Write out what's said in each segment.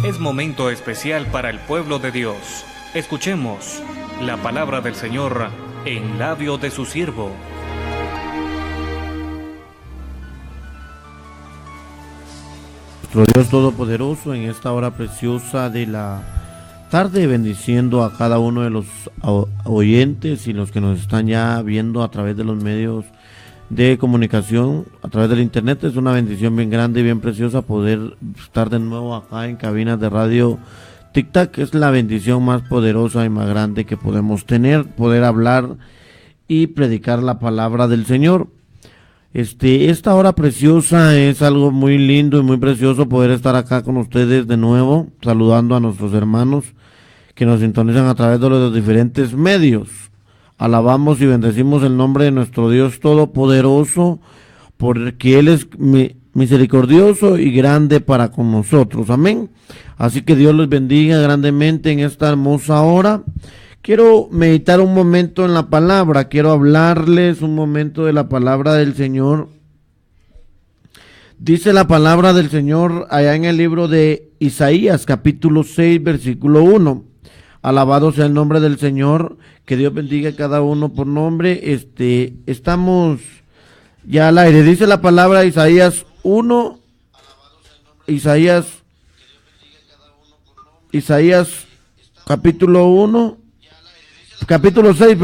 Es momento especial para el pueblo de Dios. Escuchemos la palabra del Señor en labios de su siervo. Nuestro Dios Todopoderoso, en esta hora preciosa de la tarde, bendiciendo a cada uno de los oyentes y los que nos están ya viendo a través de los medios de comunicación, a través del internet. Es una bendición bien grande y bien preciosa poder estar de nuevo acá en cabinas de radio Tic-Tac. Es la bendición más poderosa y más grande que podemos tener, poder hablar y predicar la palabra del Señor. Esta hora preciosa es algo muy lindo y muy precioso poder estar acá con ustedes de nuevo, saludando a nuestros hermanos que nos sintonizan a través de los diferentes medios. Alabamos y bendecimos el nombre de nuestro Dios Todopoderoso, porque Él es misericordioso y grande para con nosotros. Amén. Así que Dios los bendiga grandemente en esta hermosa hora. Quiero meditar un momento en la palabra, quiero hablarles un momento de la palabra del Señor. Dice la palabra del Señor allá en el libro de Isaías, capítulo 6, versículo 1. Alabado sea el nombre del Señor, que Dios bendiga a cada uno por nombre. Estamos ya al aire. Dice la palabra Isaías 1, Isaías capítulo 6,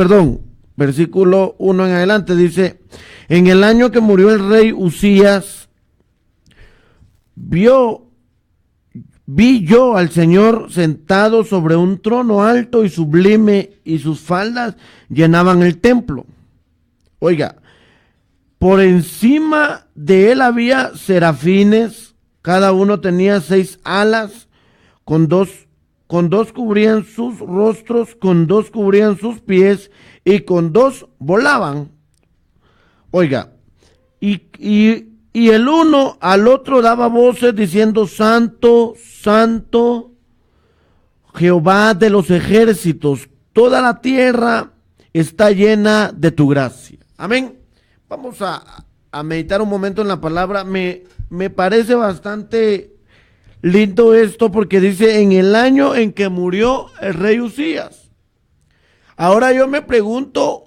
versículo 1 en adelante, dice: en el año que murió el rey Uzías, vi yo al Señor sentado sobre un trono alto y sublime, y sus faldas llenaban el templo. Oiga, por encima de él había serafines, cada uno tenía 6 alas, con dos cubrían sus rostros, con 2 cubrían sus pies, y con 2 volaban. Oiga, y el uno al otro daba voces diciendo: Santo, Santo, Jehová de los ejércitos, toda la tierra está llena de tu gracia. Amén. Vamos a meditar un momento en la palabra. Me parece bastante lindo esto, porque dice: en el año en que murió el rey Uzías. Ahora yo me pregunto,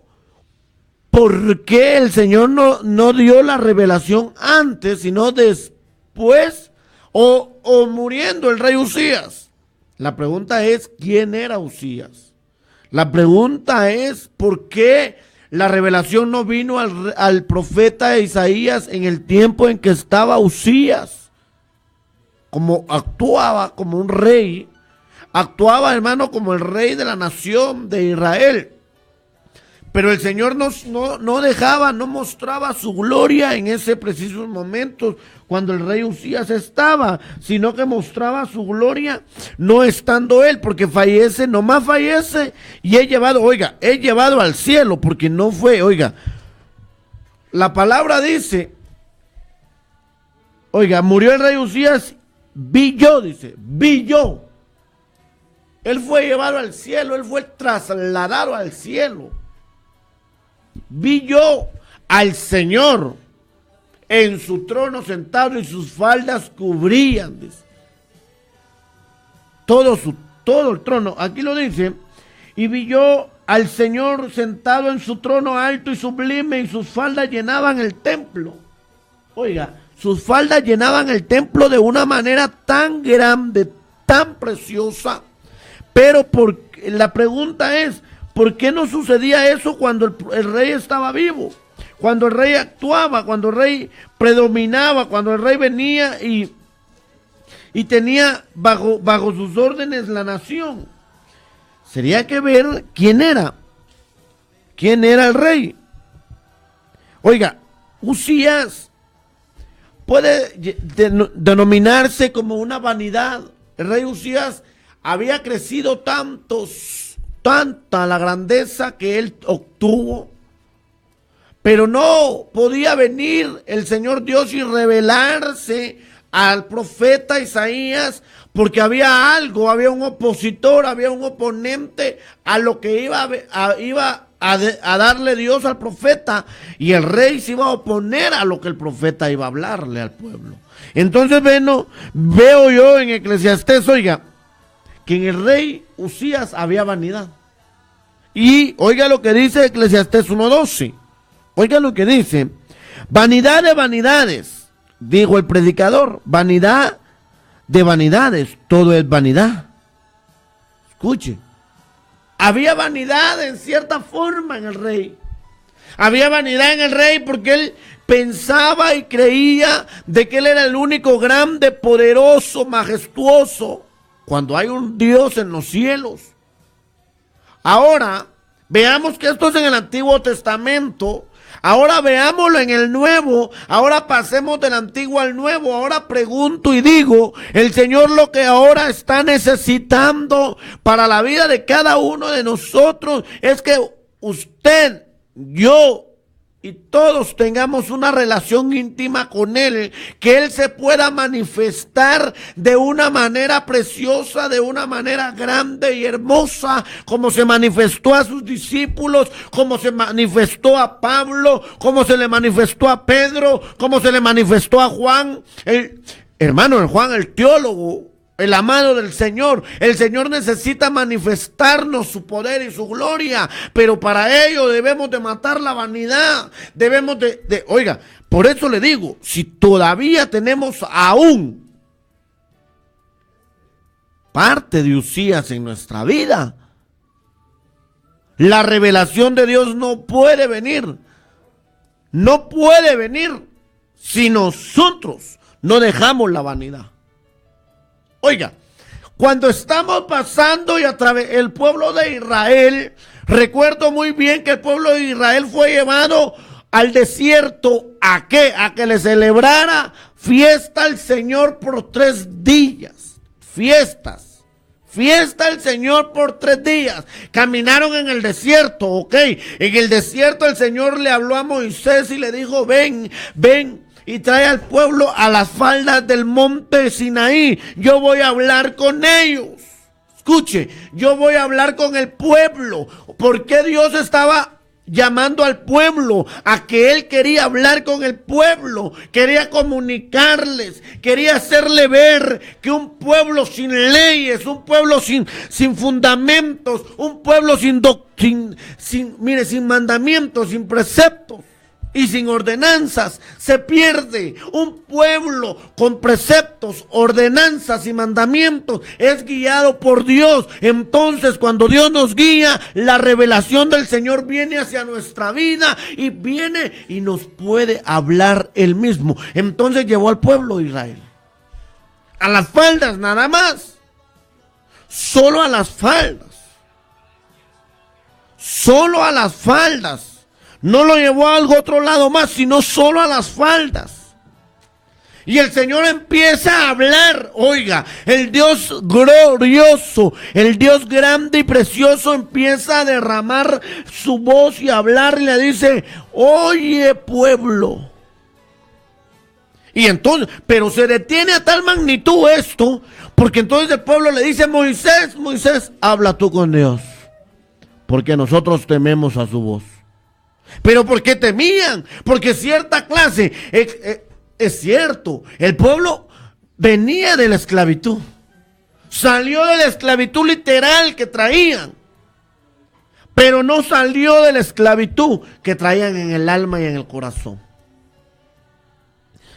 ¿por qué el Señor no dio la revelación antes, sino después, o muriendo el rey Uzías? La pregunta es: ¿quién era Uzías? La pregunta es: ¿por qué la revelación no vino al profeta Isaías en el tiempo en que estaba Uzías? Como actuaba como un rey, actuaba, hermano, como el rey de la nación de Israel. Pero el Señor no dejaba, no mostraba su gloria en ese preciso momento cuando el rey Uzías estaba, sino que mostraba su gloria no estando él, porque fallece, nomás fallece, y he llevado al cielo, porque no fue, la palabra dice, murió el rey Uzías, vi yo. Él fue llevado al cielo, él fue trasladado al cielo. Vi yo al Señor en su trono sentado, y sus faldas cubrían, dice, todo el trono. Aquí lo dice: y vi yo al Señor sentado en su trono alto y sublime, y sus faldas llenaban el templo. Sus faldas llenaban el templo de una manera tan grande, tan preciosa. Pero la pregunta es: ¿por qué no sucedía eso cuando el rey estaba vivo? Cuando el rey actuaba, cuando el rey predominaba, cuando el rey venía y tenía bajo sus órdenes la nación. Sería que ver quién era el rey. Uzías puede denominarse como una vanidad. El rey Uzías había crecido tanta la grandeza que él obtuvo, pero no podía venir el Señor Dios y revelarse al profeta Isaías, porque había un opositor, había un oponente a lo que iba a darle Dios al profeta, y el rey se iba a oponer a lo que el profeta iba a hablarle al pueblo. Entonces veo yo en Eclesiastés, oiga, que en el rey Usías había vanidad. Y oiga lo que dice Eclesiastés 1:12. Oiga lo que dice: vanidad de vanidades, dijo el predicador, vanidad de vanidades, todo es vanidad. Escuche, había vanidad en cierta forma en el rey. Había vanidad en el rey porque él pensaba y creía de que él era el único grande, poderoso, majestuoso, cuando hay un Dios en los cielos. Ahora, veamos que esto es en el Antiguo Testamento. Ahora veámoslo en el Nuevo. Ahora pasemos del Antiguo al Nuevo. Ahora pregunto y digo, el Señor lo que ahora está necesitando para la vida de cada uno de nosotros es que usted, yo y todos tengamos una relación íntima con Él, que Él se pueda manifestar de una manera preciosa, de una manera grande y hermosa, como se manifestó a sus discípulos, como se manifestó a Pablo, como se le manifestó a Pedro, como se le manifestó a Juan, el Juan, el teólogo, el amado del Señor. El Señor necesita manifestarnos su poder y su gloria, pero para ello debemos de matar la vanidad. Debemos oiga, por eso le digo, si todavía tenemos aún parte de Usías en nuestra vida, la revelación de Dios no puede venir. No puede venir si nosotros no dejamos la vanidad. Oiga, cuando estamos pasando y a través el pueblo de Israel, recuerdo muy bien que el pueblo de Israel fue llevado al desierto. ¿A qué? A que le celebrara fiesta al Señor por 3 días. Fiesta al Señor por 3 días. Caminaron en el desierto, ok. En el desierto el Señor le habló a Moisés y le dijo, ven. Y trae al pueblo a las faldas del monte Sinaí. Yo voy a hablar con ellos. Escuche, yo voy a hablar con el pueblo. ¿Por qué Dios estaba llamando al pueblo? A que Él quería hablar con el pueblo. Quería comunicarles. Quería hacerle ver que un pueblo sin leyes, un pueblo sin fundamentos, un pueblo sin mandamientos, sin preceptos y sin ordenanzas se pierde. Un pueblo con preceptos, ordenanzas y mandamientos es guiado por Dios. Entonces, cuando Dios nos guía, la revelación del Señor viene hacia nuestra vida y viene y nos puede hablar Él mismo. Entonces llevó al pueblo de Israel a las faldas, nada más. Solo a las faldas. Solo a las faldas. No lo llevó a algún otro lado más, sino solo a las faldas. Y el Señor empieza a hablar. Oiga, el Dios glorioso, el Dios grande y precioso empieza a derramar su voz y a hablar y le dice, oye pueblo. Y entonces, pero se detiene a tal magnitud esto, porque entonces el pueblo le dice, Moisés, habla tú con Dios, porque nosotros tememos a su voz. ¿Pero por qué temían? Porque cierta clase, es cierto, el pueblo venía de la esclavitud. Salió de la esclavitud literal que traían. Pero no salió de la esclavitud que traían en el alma y en el corazón.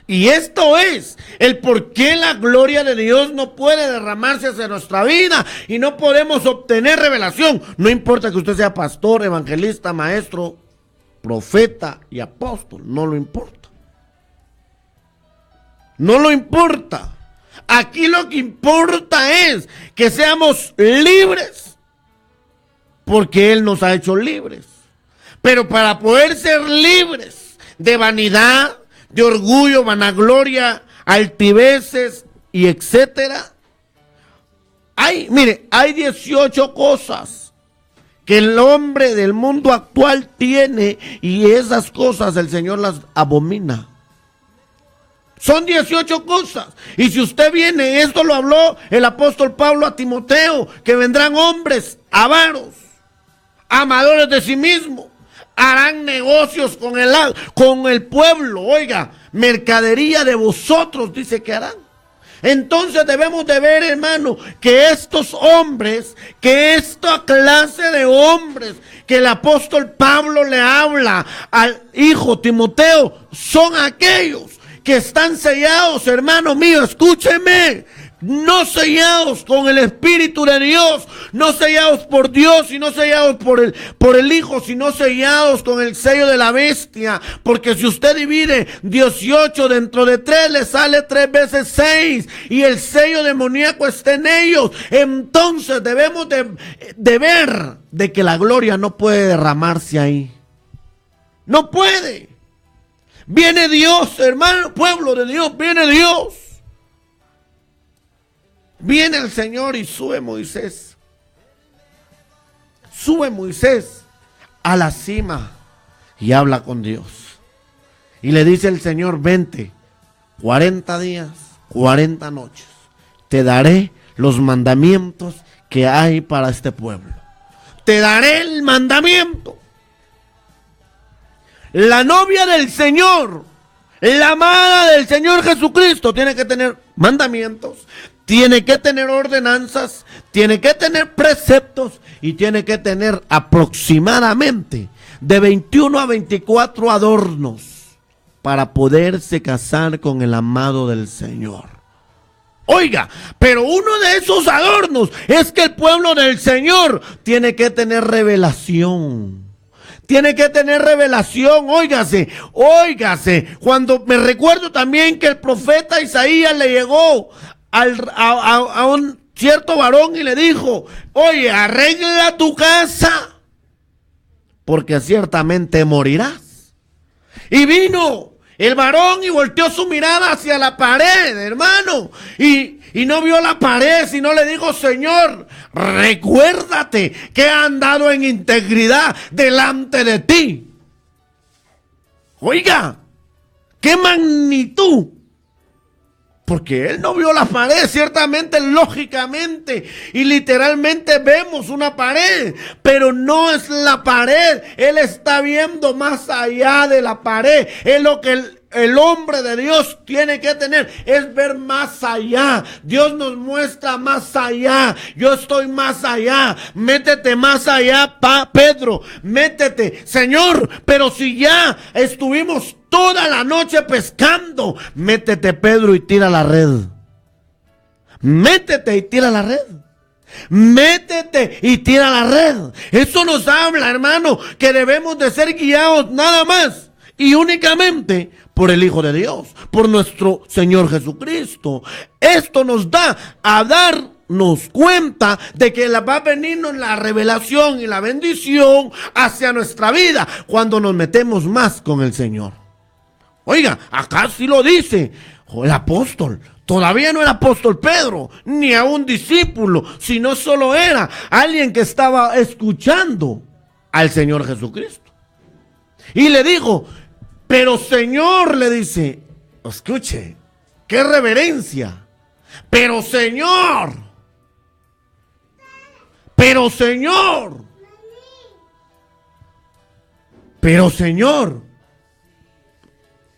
Y esto es el por qué la gloria de Dios no puede derramarse hacia nuestra vida y no podemos obtener revelación. No importa que usted sea pastor, evangelista, maestro, profeta y apóstol, no lo importa. No lo importa. Aquí lo que importa es que seamos libres, porque Él nos ha hecho libres. Pero para poder ser libres de vanidad, de orgullo, vanagloria, altiveces y etcétera, hay 18 cosas que el hombre del mundo actual tiene, y esas cosas el Señor las abomina. Son 18 cosas. Y si usted viene, esto lo habló el apóstol Pablo a Timoteo, que vendrán hombres avaros, amadores de sí mismos, harán negocios con el pueblo. Oiga, mercadería de vosotros, dice que harán. Entonces debemos de ver, hermano, que estos hombres, que esta clase de hombres que el apóstol Pablo le habla al hijo Timoteo, son aquellos que están sellados, hermano mío, escúcheme, no sellados con el Espíritu de Dios, no sellados por Dios y no sellados por el Hijo, sino sellados con el sello de la bestia. Porque si usted divide 18 dentro de 3, le sale 3 veces 6 y el sello demoníaco está en ellos. Entonces debemos de ver de que la gloria no puede derramarse ahí. No puede. Viene Dios, hermano, pueblo de Dios, viene Dios. Viene el Señor y sube Moisés. Sube Moisés a la cima y habla con Dios. Y le dice el Señor, vente, 40 días, 40 noches. Te daré los mandamientos que hay para este pueblo. Te daré el mandamiento. La novia del Señor, la amada del Señor Jesucristo, tiene que tener mandamientos, tiene que tener ordenanzas, tiene que tener preceptos y tiene que tener aproximadamente de 21 a 24 adornos para poderse casar con el amado del Señor. Oiga, pero uno de esos adornos es que el pueblo del Señor tiene que tener revelación. Tiene que tener revelación, óigase. Cuando me recuerdo también que el profeta Isaías le llegó a un cierto varón y le dijo, oye, arregla tu casa, porque ciertamente morirás. Y vino el varón y volteó su mirada hacia la pared, hermano, y no vio la pared, sino le dijo, Señor, recuérdate que he andado en integridad delante de ti. Oiga, qué magnitud. Porque él no vio la pared, ciertamente, lógicamente y literalmente vemos una pared, pero no es la pared, él está viendo más allá de la pared. Es lo que el hombre de Dios tiene que tener, es ver más allá. Dios nos muestra más allá. Yo estoy más allá, métete más allá, Pedro, métete. Señor, pero si ya estuvimos toda la noche pescando, métete, Pedro, y tira la red. Métete y tira la red. Métete y tira la red. Eso nos habla, hermano, que debemos de ser guiados nada más y únicamente por el Hijo de Dios, por nuestro Señor Jesucristo. Esto nos da a darnos cuenta de que va a venirnos la revelación y la bendición hacia nuestra vida cuando nos metemos más con el Señor. Oiga, acá sí lo dice el apóstol. Todavía no era apóstol Pedro, ni a un discípulo, sino solo era alguien que estaba escuchando al Señor Jesucristo. Y le dijo, pero Señor, le dice, escuche, qué reverencia. Pero Señor, pero Señor, pero Señor,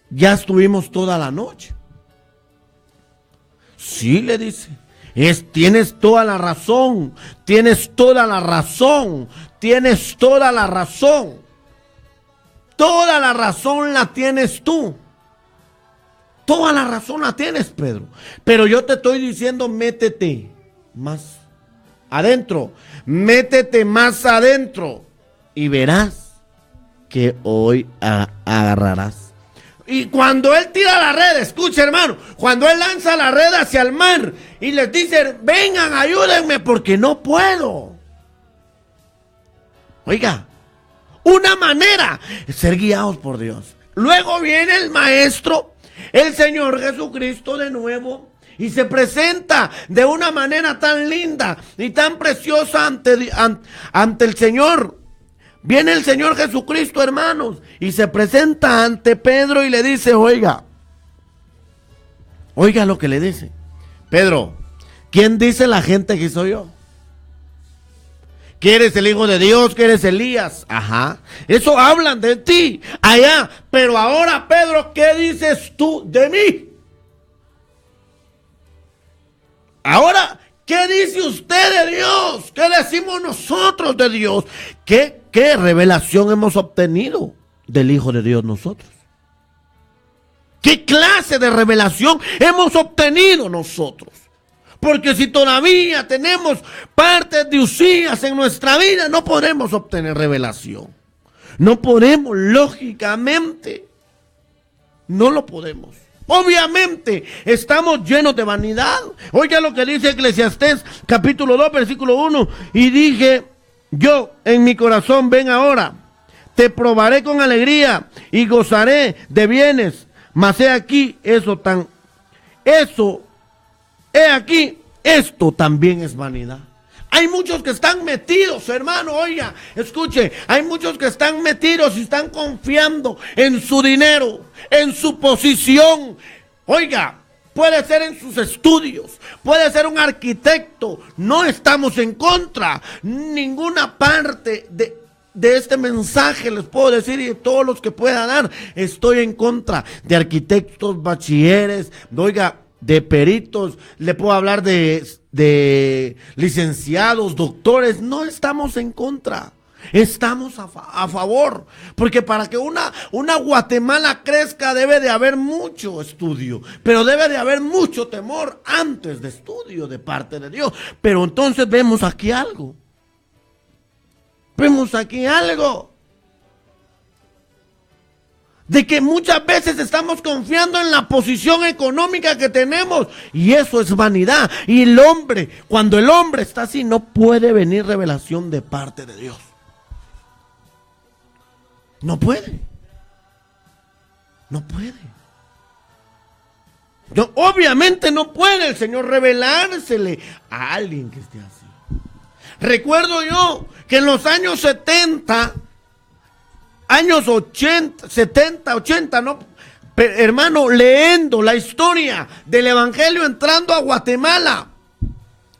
ya estuvimos toda la noche. Sí, le dice, tienes toda la razón, tienes toda la razón, tienes toda la razón. Toda la razón la tienes tú. Toda la razón la tienes, Pedro. Pero yo te estoy diciendo, métete más adentro. Métete más adentro. Y verás que hoy agarrarás. Y cuando él tira la red, escucha, hermano, cuando él lanza la red hacia el mar y les dice, vengan, ayúdenme porque no puedo. Oiga, una manera es ser guiados por Dios. Luego viene el maestro, el Señor Jesucristo de nuevo, y se presenta de una manera tan linda y tan preciosa ante el Señor. Viene el Señor Jesucristo, hermanos, y se presenta ante Pedro y le dice, oiga lo que le dice. Pedro, ¿quién dice la gente que soy yo? que eres el Hijo de Dios, que eres Elías. Ajá. Eso hablan de ti allá. Pero ahora, Pedro, ¿qué dices tú de mí? Ahora, ¿qué dice usted de Dios? ¿Qué decimos nosotros de Dios? ¿Qué revelación hemos obtenido del Hijo de Dios nosotros? ¿Qué clase de revelación hemos obtenido nosotros? Porque si todavía tenemos partes de Usías en nuestra vida, no podemos obtener revelación. No podemos, lógicamente. No lo podemos. Obviamente estamos llenos de vanidad. Oiga lo que dice Eclesiastés capítulo 2 versículo 1. Y dije yo en mi corazón, ven ahora, te probaré con alegría y gozaré de bienes. Mas he aquí, esto también es vanidad. Hay muchos que están metidos, hermano, oiga, escuche, hay muchos que están metidos y están confiando en su dinero, en su posición. Oiga, puede ser en sus estudios, puede ser un arquitecto. No estamos en contra, ninguna parte de este mensaje les puedo decir, y de todos los que pueda dar, estoy en contra de arquitectos, bachilleres, oiga, de peritos, le puedo hablar de licenciados, doctores. No estamos en contra, estamos a favor, porque para que una Guatemala crezca debe de haber mucho estudio, pero debe de haber mucho temor antes de estudio de parte de Dios. Pero entonces vemos aquí algo. De que muchas veces estamos confiando en la posición económica que tenemos, y eso es vanidad. Y el hombre, cuando el hombre está así, no puede venir revelación de parte de Dios. No puede. No, obviamente no puede el Señor revelársele a alguien que esté así. Recuerdo yo que en los años 70, años 80, 70, 80, ¿no? Pero, hermano, leyendo la historia del evangelio entrando a Guatemala,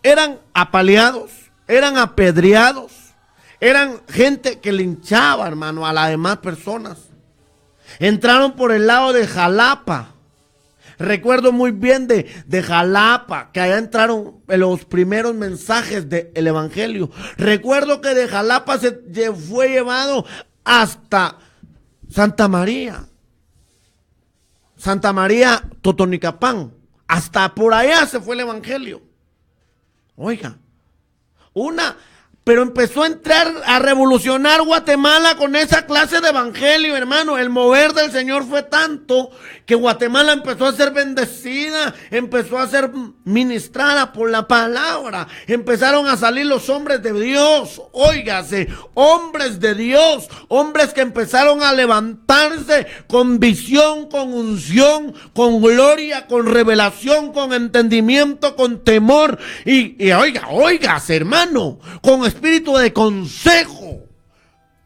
eran apaleados, eran apedreados, eran gente que linchaba, hermano, a las demás personas. Entraron por el lado de Jalapa. Recuerdo muy bien de Jalapa, que allá entraron los primeros mensajes del evangelio. Recuerdo que de Jalapa se fue llevado hasta Santa María Totonicapán. Hasta por allá se fue el evangelio. Oiga, pero empezó a entrar, a revolucionar Guatemala con esa clase de evangelio, hermano. El mover del Señor fue tanto que Guatemala empezó a ser bendecida, empezó a ser ministrada por la palabra. Empezaron a salir los hombres de Dios, óigase, hombres de Dios, hombres que empezaron a levantarse con visión, con unción, con gloria, con revelación, con entendimiento, con temor. Y óigase, hermano, con espíritu de consejo,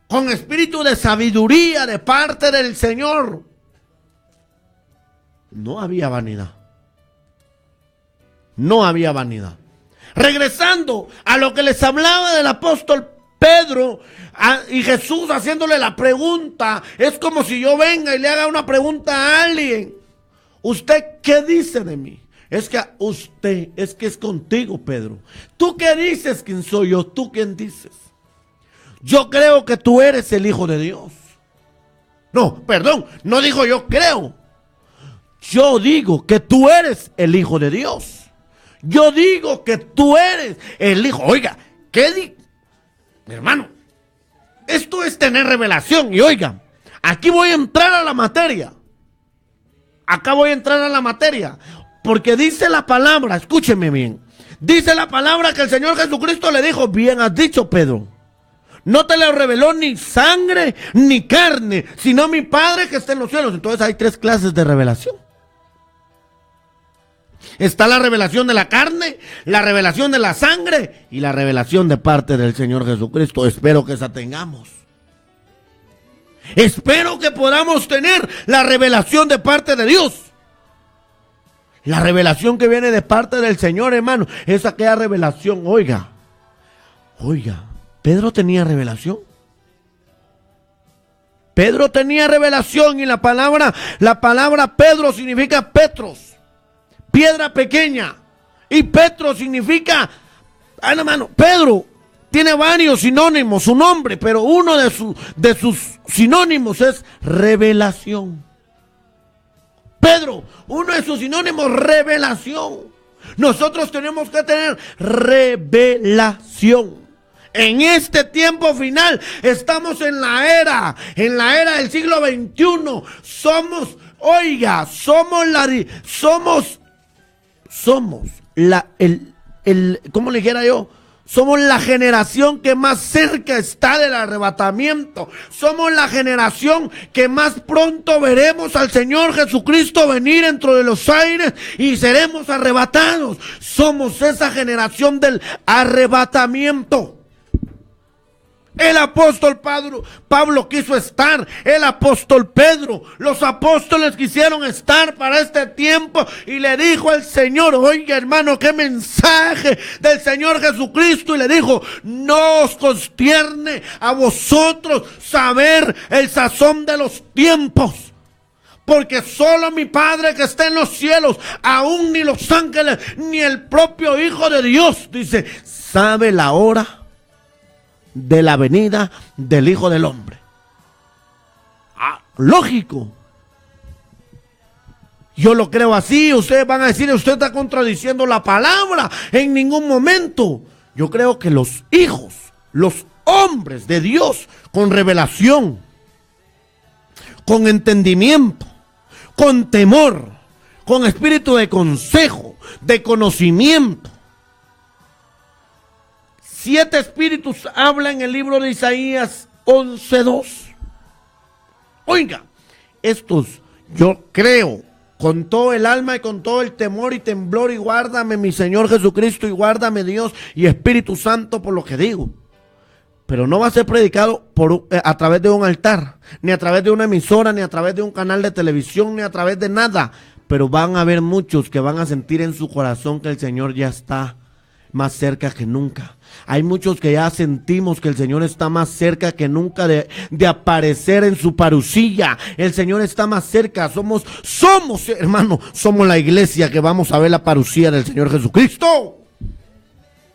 con espíritu de sabiduría de parte del Señor. No había vanidad. Regresando a lo que les hablaba del apóstol Pedro y Jesús haciéndole la pregunta, es como si yo venga y le haga una pregunta a alguien. ¿Usted qué dice de mí? Es que es contigo, Pedro. ¿Tú qué dices? ¿Quién soy yo? ¿Tú quién dices? Yo creo que tú eres el Hijo de Dios. No, perdón, no digo yo creo. Yo digo que tú eres el Hijo de Dios. Yo digo que tú eres el Hijo. Oiga, hermano, esto es tener revelación. Y oiga, aquí voy a entrar a la materia. Porque dice la palabra, escúcheme bien, dice la palabra que el Señor Jesucristo le dijo, bien has dicho, Pedro, no te lo reveló ni sangre ni carne, sino mi Padre que está en los cielos. Entonces hay tres clases de revelación. Está la revelación de la carne, la revelación de la sangre y la revelación de parte del Señor Jesucristo. Espero que esa tengamos. Espero que podamos tener la revelación de parte de Dios. La revelación que viene de parte del Señor, hermano, es aquella revelación, oiga, Pedro tenía revelación. Pedro tenía revelación y la palabra Pedro significa Petros, piedra pequeña. Y Petro significa, hermano, Pedro tiene varios sinónimos, su nombre, pero uno de sus sinónimos es revelación. Pedro, uno de sus sinónimos, revelación. Nosotros tenemos que tener revelación. En este tiempo final estamos en la era del siglo XXI. Somos ¿cómo le dijera yo? Somos la generación que más cerca está del arrebatamiento. Somos la generación que más pronto veremos al Señor Jesucristo venir dentro de los aires y seremos arrebatados. Somos esa generación del arrebatamiento. El apóstol Pablo quiso estar, el apóstol Pedro, los apóstoles quisieron estar para este tiempo y le dijo al Señor, oiga hermano, qué mensaje del Señor Jesucristo, y le dijo, no os constierne a vosotros saber el sazón de los tiempos, porque solo mi Padre que está en los cielos, aún ni los ángeles, ni el propio Hijo de Dios, dice, sabe la hora de la venida del Hijo del Hombre. Lógico. Yo lo creo así. Ustedes van a decir, usted está contradiciendo la palabra. En ningún momento. Yo creo que los hijos, los hombres de Dios, con revelación, con entendimiento, con temor, con espíritu de consejo, de conocimiento. 7 espíritus hablan en el libro de Isaías 11:2. Oiga, estos yo creo con todo el alma y con todo el temor y temblor, y guárdame mi Señor Jesucristo, y guárdame Dios y Espíritu Santo por lo que digo. Pero no va a ser predicado a través de un altar, ni a través de una emisora, ni a través de un canal de televisión, ni a través de nada. Pero van a haber muchos que van a sentir en su corazón que el Señor ya está más cerca que nunca. Hay muchos que ya sentimos que el Señor está más cerca que nunca de aparecer en su parucilla. El Señor está más cerca. Somos, hermano, somos la iglesia que vamos a ver la parucía del Señor Jesucristo.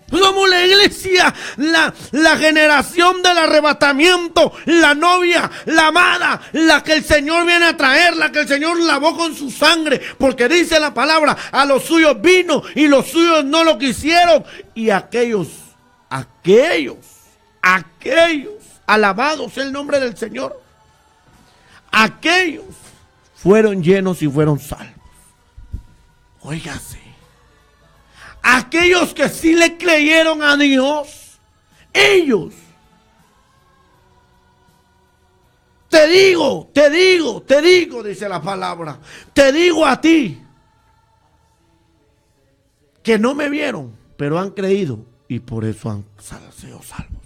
Somos la iglesia, la generación del arrebatamiento, la novia, la amada, la que el Señor viene a traer, la que el Señor lavó con su sangre, porque dice la palabra, a los suyos vino y los suyos no lo quisieron, y aquellos, alabados el nombre del Señor, aquellos fueron llenos y fueron salvos. Óigase. Aquellos que sí le creyeron a Dios, ellos, te digo, dice la palabra, te digo a ti, que no me vieron, pero han creído y por eso han sido salvos.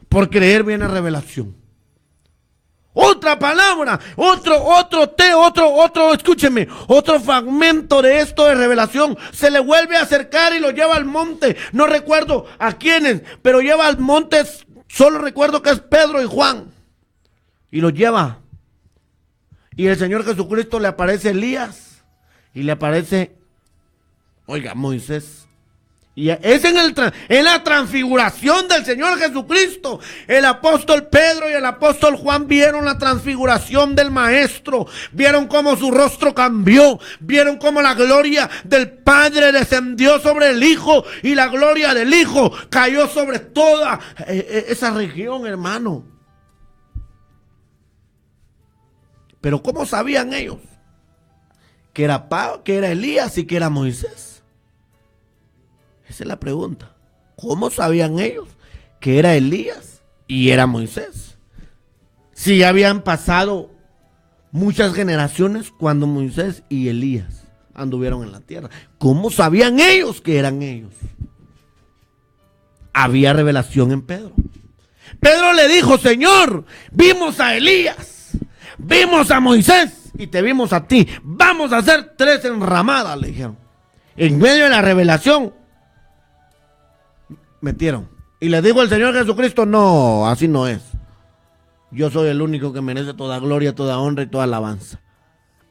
Por creer viene revelación. Otra palabra, escúcheme, otro fragmento de esto de revelación. Se le vuelve a acercar y lo lleva al monte. No recuerdo a quiénes, pero lleva al monte, solo recuerdo que es Pedro y Juan. Y lo lleva. Y el Señor Jesucristo le aparece Elías y le aparece, oiga, Moisés. Y es en la transfiguración del Señor Jesucristo. El apóstol Pedro y el apóstol Juan vieron la transfiguración del Maestro. Vieron cómo su rostro cambió. Vieron cómo la gloria del Padre descendió sobre el Hijo. Y la gloria del Hijo cayó sobre toda esa región, hermano. Pero ¿cómo sabían ellos? Que era Elías y que era Moisés. Esa es la pregunta. ¿Cómo sabían ellos que era Elías y era Moisés? Si ya habían pasado muchas generaciones cuando Moisés y Elías anduvieron en la tierra. ¿Cómo sabían ellos que eran ellos? Había revelación en Pedro. Pedro le dijo, Señor, vimos a Elías, vimos a Moisés y te vimos a ti. Vamos a hacer 3 enramadas, le dijeron. En medio de la revelación metieron y le digo al Señor Jesucristo, no, así no es. Yo soy el único que merece toda gloria, toda honra y toda alabanza.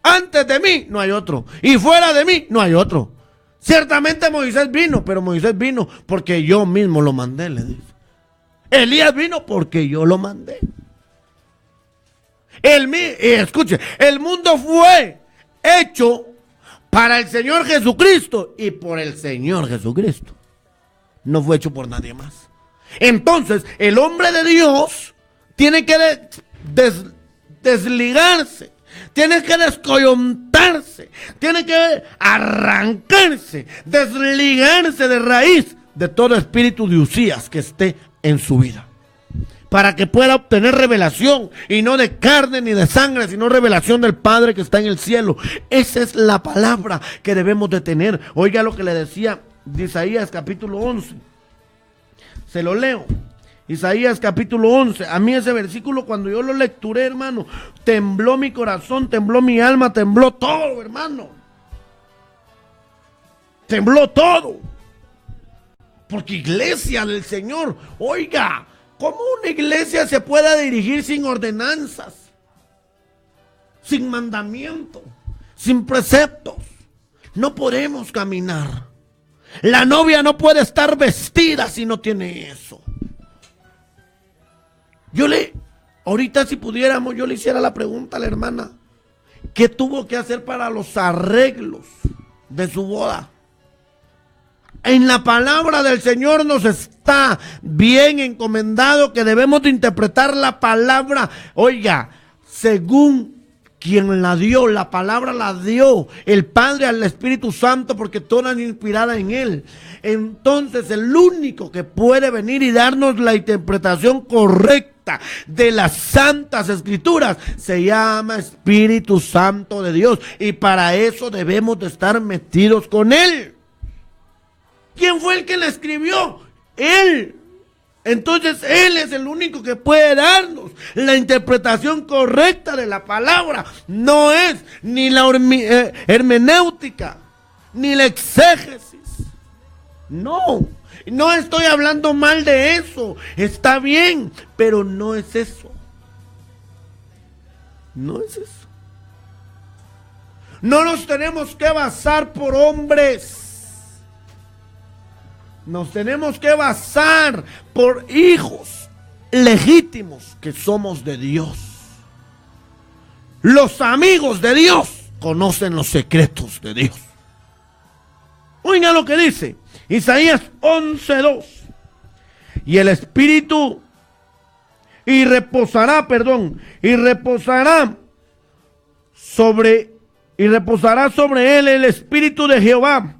Antes de mí no hay otro, y fuera de mí no hay otro. Ciertamente Moisés vino, pero Moisés vino porque yo mismo lo mandé, le dice. Elías vino porque yo lo mandé. Escuche, el mundo fue hecho para el Señor Jesucristo y por el Señor Jesucristo. No fue hecho por nadie más. Entonces, el hombre de Dios tiene que desligarse, tiene que descoyuntarse, tiene que arrancarse, desligarse de raíz de todo espíritu de Usías que esté en su vida, para que pueda obtener revelación, y no de carne ni de sangre, sino revelación del Padre que está en el cielo. Esa es la palabra que debemos de tener. Oiga lo que le decía de Isaías capítulo 11. Se lo leo. Isaías capítulo 11. A mí ese versículo, cuando yo lo lecturé, hermano, tembló mi corazón, tembló mi alma, tembló todo, hermano. Tembló todo. Porque iglesia del Señor, oiga, ¿cómo una iglesia se puede dirigir sin ordenanzas, sin mandamiento, sin preceptos? No podemos caminar. La novia no puede estar vestida si no tiene eso. Ahorita si pudiéramos, yo le hiciera la pregunta a la hermana, ¿qué tuvo que hacer para los arreglos de su boda? En la palabra del Señor nos está bien encomendado que debemos de interpretar la palabra, oiga, según quien la dio. La palabra la dio el Padre al Espíritu Santo, porque toda es inspirada en Él. Entonces el único que puede venir y darnos la interpretación correcta de las Santas Escrituras se llama Espíritu Santo de Dios, y para eso debemos de estar metidos con Él. ¿Quién fue el que la escribió? Él. Entonces Él es el único que puede darnos la interpretación correcta de la palabra. No es ni la hermenéutica, ni la exégesis. No estoy hablando mal de eso. Está bien, pero no es eso. No es eso. No nos tenemos que basar por hombres. Nos tenemos que basar por hijos legítimos que somos de Dios. Los amigos de Dios conocen los secretos de Dios. Oiga lo que dice Isaías 11:2. Y el Espíritu reposará sobre él el Espíritu de Jehová,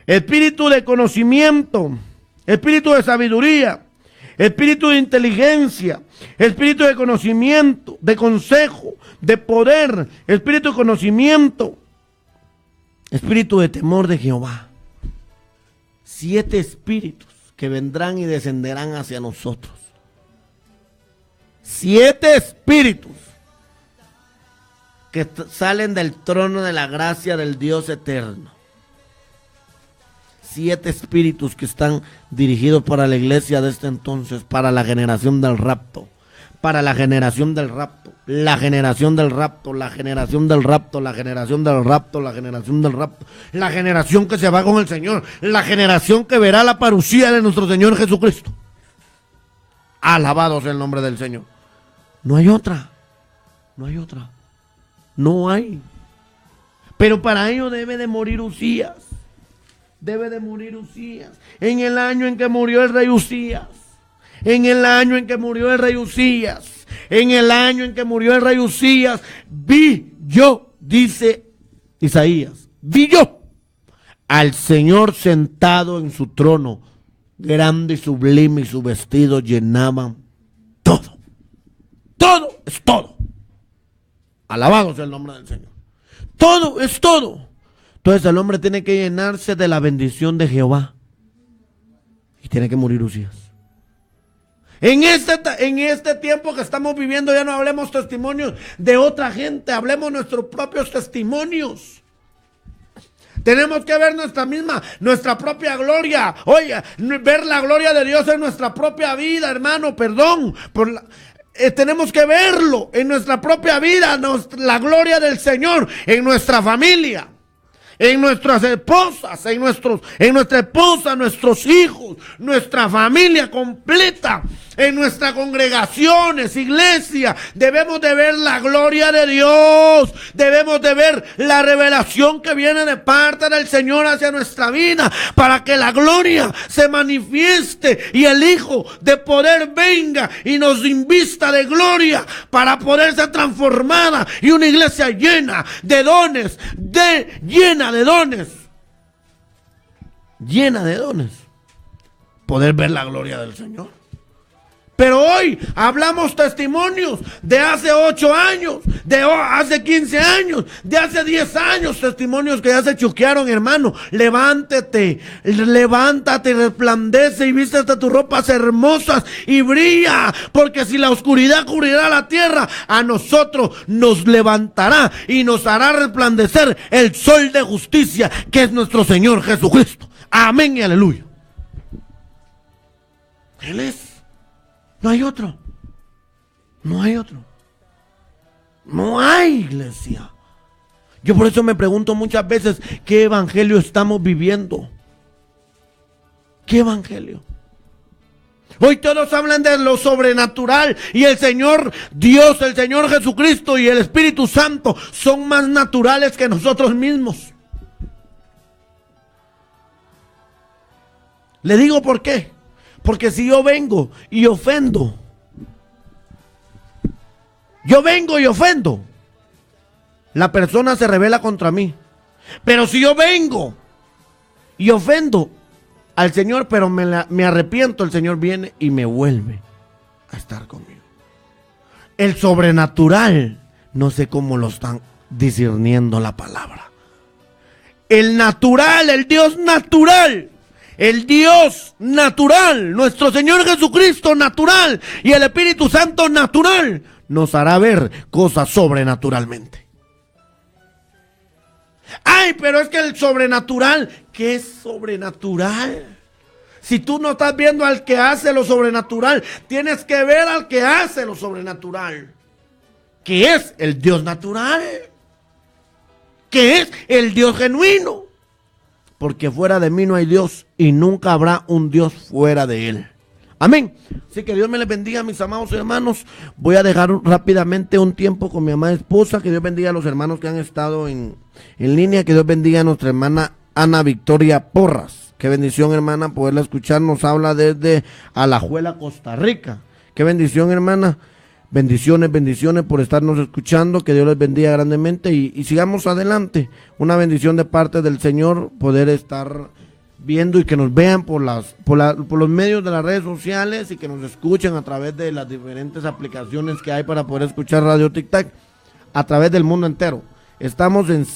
espíritu de conocimiento, espíritu de sabiduría, espíritu de inteligencia, espíritu de conocimiento, de consejo, de poder, espíritu de conocimiento, espíritu de temor de Jehová. 7 espíritus que vendrán y descenderán hacia nosotros. 7 espíritus que salen del trono de la gracia del Dios eterno. 7 espíritus que están dirigidos para la iglesia de este entonces, para la generación del rapto, para la generación del rapto, la generación del rapto, la generación del rapto, la generación del rapto, la generación del rapto, la generación que se va con el Señor, la generación que verá la parucía de nuestro Señor Jesucristo. Alabado sea el nombre del Señor. No hay otra, no hay otra, no hay. Pero para ello debe de morir Usías. Debe de morir Usías. En el año en que murió el rey Usías. En el año en que murió el rey Usías. En el año en que murió el rey Usías. Vi yo, dice Isaías, vi yo al Señor sentado en su trono, grande y sublime, y su vestido llenaban todo. Todo es todo. Alabado sea el nombre del Señor. Todo es todo. Entonces el hombre tiene que llenarse de la bendición de Jehová. Y tiene que morir Usías. En este tiempo que estamos viviendo, ya no hablemos testimonios de otra gente, hablemos nuestros propios testimonios. Tenemos que ver nuestra propia gloria. Oiga, ver la gloria de Dios en nuestra propia vida, hermano, perdón. Tenemos que verlo en nuestra propia vida, la gloria del Señor en nuestra familia, en nuestras esposas, en nuestra esposa, nuestros hijos, nuestra familia completa, en nuestras congregaciones, iglesia. Debemos de ver la gloria de Dios, debemos de ver la revelación que viene de parte del Señor hacia nuestra vida, para que la gloria se manifieste y el Hijo de poder venga y nos invista de gloria para poder ser transformada y una iglesia llena de dones, llena de dones, poder ver la gloria del Señor. Pero hoy hablamos testimonios de hace 8 años, de hace 15 años, de hace 10 años, testimonios que ya se choquearon, hermano. Levántate, resplandece y vístete tus ropas hermosas y brilla, porque si la oscuridad cubrirá la tierra, a nosotros nos levantará y nos hará resplandecer el sol de justicia, que es nuestro Señor Jesucristo. Amén y aleluya. Él es. No hay otro. No hay iglesia. Yo por eso me pregunto muchas veces, ¿qué evangelio estamos viviendo? ¿Qué evangelio? Hoy todos hablan de lo sobrenatural y el Señor Dios, el Señor Jesucristo y el Espíritu Santo son más naturales que nosotros mismos. Le digo por qué. Porque si yo vengo y ofendo, la persona se rebela contra mí. Pero si yo vengo y ofendo al Señor, pero me arrepiento, el Señor viene y me vuelve a estar conmigo. El sobrenatural, no sé cómo lo están discerniendo la palabra. El natural, el Dios natural. El Dios natural, nuestro Señor Jesucristo natural y el Espíritu Santo natural nos hará ver cosas sobrenaturalmente. Ay, pero es que el sobrenatural, ¿qué es sobrenatural? Si tú no estás viendo al que hace lo sobrenatural, tienes que ver al que hace lo sobrenatural, que es el Dios natural, que es el Dios genuino. Porque fuera de mí no hay Dios y nunca habrá un Dios fuera de él. Amén. Así que Dios me les bendiga, mis amados hermanos. Voy a dejar rápidamente un tiempo con mi amada esposa. Que Dios bendiga a los hermanos que han estado en línea. Que Dios bendiga a nuestra hermana Ana Victoria Porras. Qué bendición, hermana, poderla escuchar. Nos habla desde Alajuela, Costa Rica. Qué bendición, hermana. Bendiciones por estarnos escuchando. Que Dios les bendiga grandemente y sigamos adelante. Una bendición de parte del Señor poder estar viendo y que nos vean por los medios de las redes sociales y que nos escuchen a través de las diferentes aplicaciones que hay para poder escuchar Radio Tic Tac a través del mundo entero. Estamos en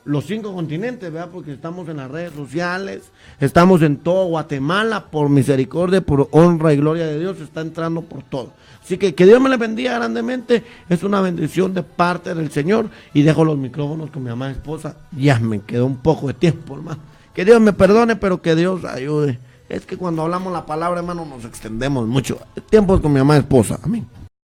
los 5 continentes, ¿verdad? Porque estamos en las redes sociales, estamos en todo Guatemala, por misericordia, por honra y gloria de Dios, está entrando por todo. Así que Dios me les bendiga grandemente, es una bendición de parte del Señor, y dejo los micrófonos con mi amada esposa. Ya me quedó un poco de tiempo, hermano. Que Dios me perdone, pero que Dios ayude. Es que cuando hablamos la palabra, hermano, nos extendemos mucho. Tiempo con mi amada esposa. Amén.